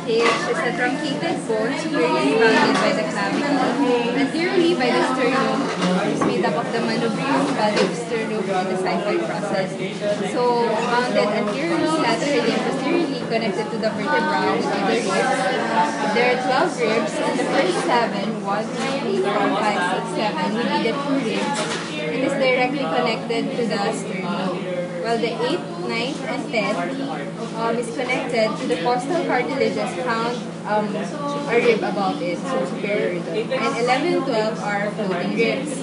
Hitch is a truncated bone superiorly bounded by the clavicle, anteriorly by the sternum, is made up of the manubrium, body of sternum, and the xiphoid process. So, bounded anteriorly, laterally, and posteriorly connected to the vertebra with the ribs. There are 12 ribs, and the first 7, 1, 2, 3, 4, 5, 6, 7, will be the true ribs. It is directly connected to the sternum. While the 8th, 9th, and 10th is connected to the costal cartilages found a rib above it, so superior rib. And 11 and 12 are floating ribs.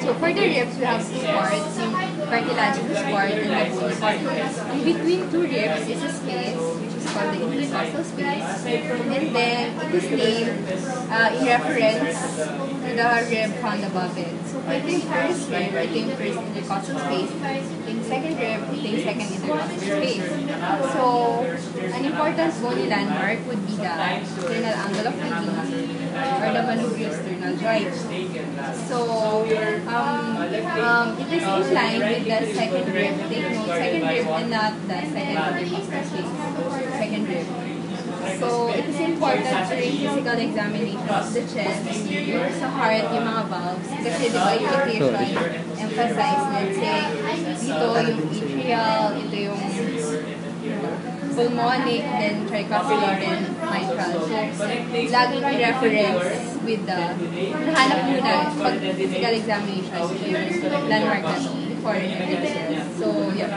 So for the ribs, we have 2 parts, yung cartilaginous part and the bony part. In between 2 ribs is a space, which is called the intercostal space. And then it is named in reference to the rib found above it. So ito yung first rib, ito yung first intercostal space. Ito yung second rib, ito yung second intercostal space. So, an important bony landmark would be the sternal angle of reading or the manubriosternal joint. So, it is in line with the second rib. Take note, second rib and not the second intercostal space. Second rib. So, it is important during physical examination of the chest, yung sa heart, yung mga valves. Kasi di ba yung equation emphasize, let's say, dito yung atrial, ito yung pulmonic, then tricuspid, then mitral. So, laging i-reference with the, nahanap muna, pag physical examination, yung landmark na to, before it. So, yeah.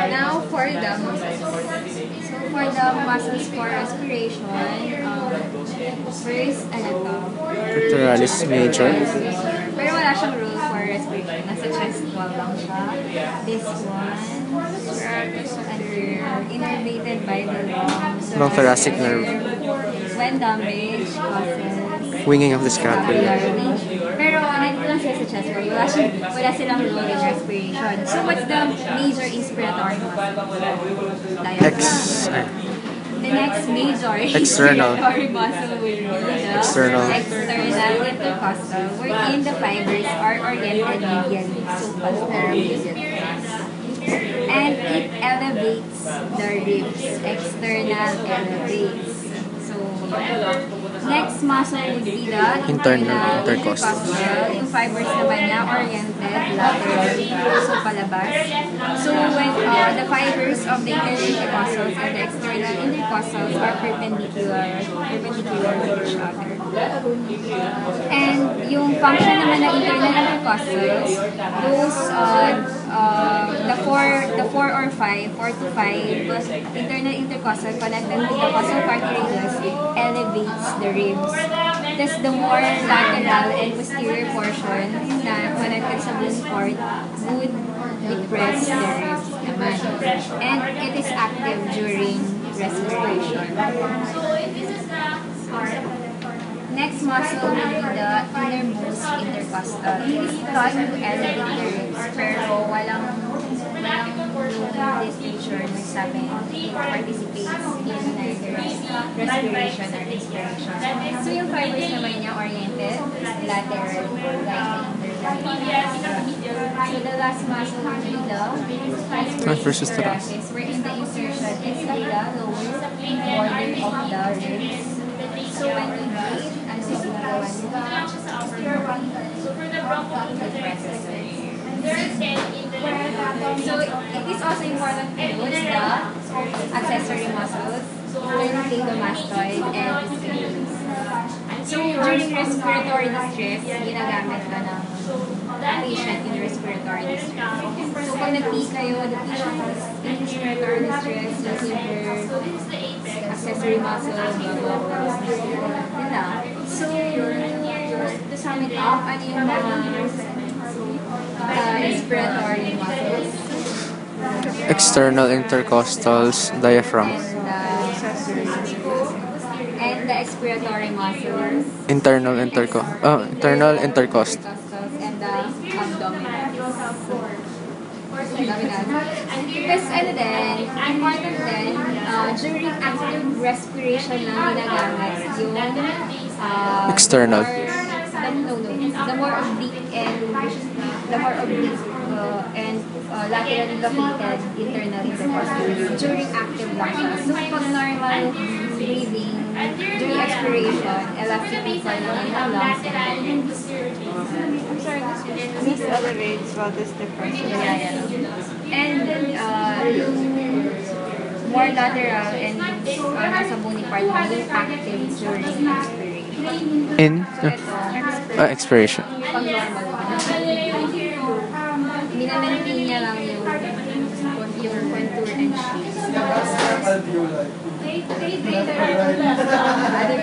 Now, for the muscles. So, for the muscles for respiration, first, ano to? Pectoralis major. Pero wala siyang rule for respiration. Nasa chest wall lang siya. This one, innervated by the lungs. Long thoracic nerve. When damaged, causes Winging of the scapula. Pero nandito lang siya sa chest wall. Wala silang rule in respiration. So, what's the major inspiratory muscle? The next major External. inspiratory muscle will be the External intercostal, wherein the fibers are oriented medially, so posterior. And it elevates the ribs. External elevates. So, next muscle would be the Internal intercostal. Yung fibers naman niya oriented laterally, so palabas. So, when the fibers of the internal intercostals and the external intercostals are perpendicular to each other. And yung function naman ng internal intercostals, those the 4 or 5, 4 to 5 internal intercostal connected to the costal cartilages elevates the ribs. Thus, the more lateral and posterior portion na connected sa bone cord would depress the ribs naman. And it is active during respiration. Next muscle will be the innermost intercostal. It is thought to elevate the ribs, pero walang this picture nagsabi it participates in neither respiration or inspiration. So yung fibers naman niya oriented, lateral, like so the last muscle will be the Transversus thoracic, wherein the insertion is in the lower border of the ribs. So when you breathe, ano yung ginagawa niya? So for the bronchial so it is also important to use the accessory muscles, cleidomastoid and scales. So during respiratory distress, ginagamit ka ng patient in respiratory distress. So pag nag-pee kayo, the patient is in respiratory distress, using their accessory muscle, yun lang. So to sum it up, ano yung mga respiratory muscles? External intercostals, diaphragm. And the expiratory muscles. Internal intercostal. And the abdominal. Because ano din, important din, during active respiration lang ginagamit yung External. The more oblique and laterally located internal intercostals during active lang siya. So pag normal breathing, during expiration, elastic recoil ng lungs and lungs. I'm sorry, this elevates while this depresses. And yung more lateral and nasa bony part na yung active during expiration. In Ito, expiration. pag normal pa. Minamantain niya lang yung contour and shape. Other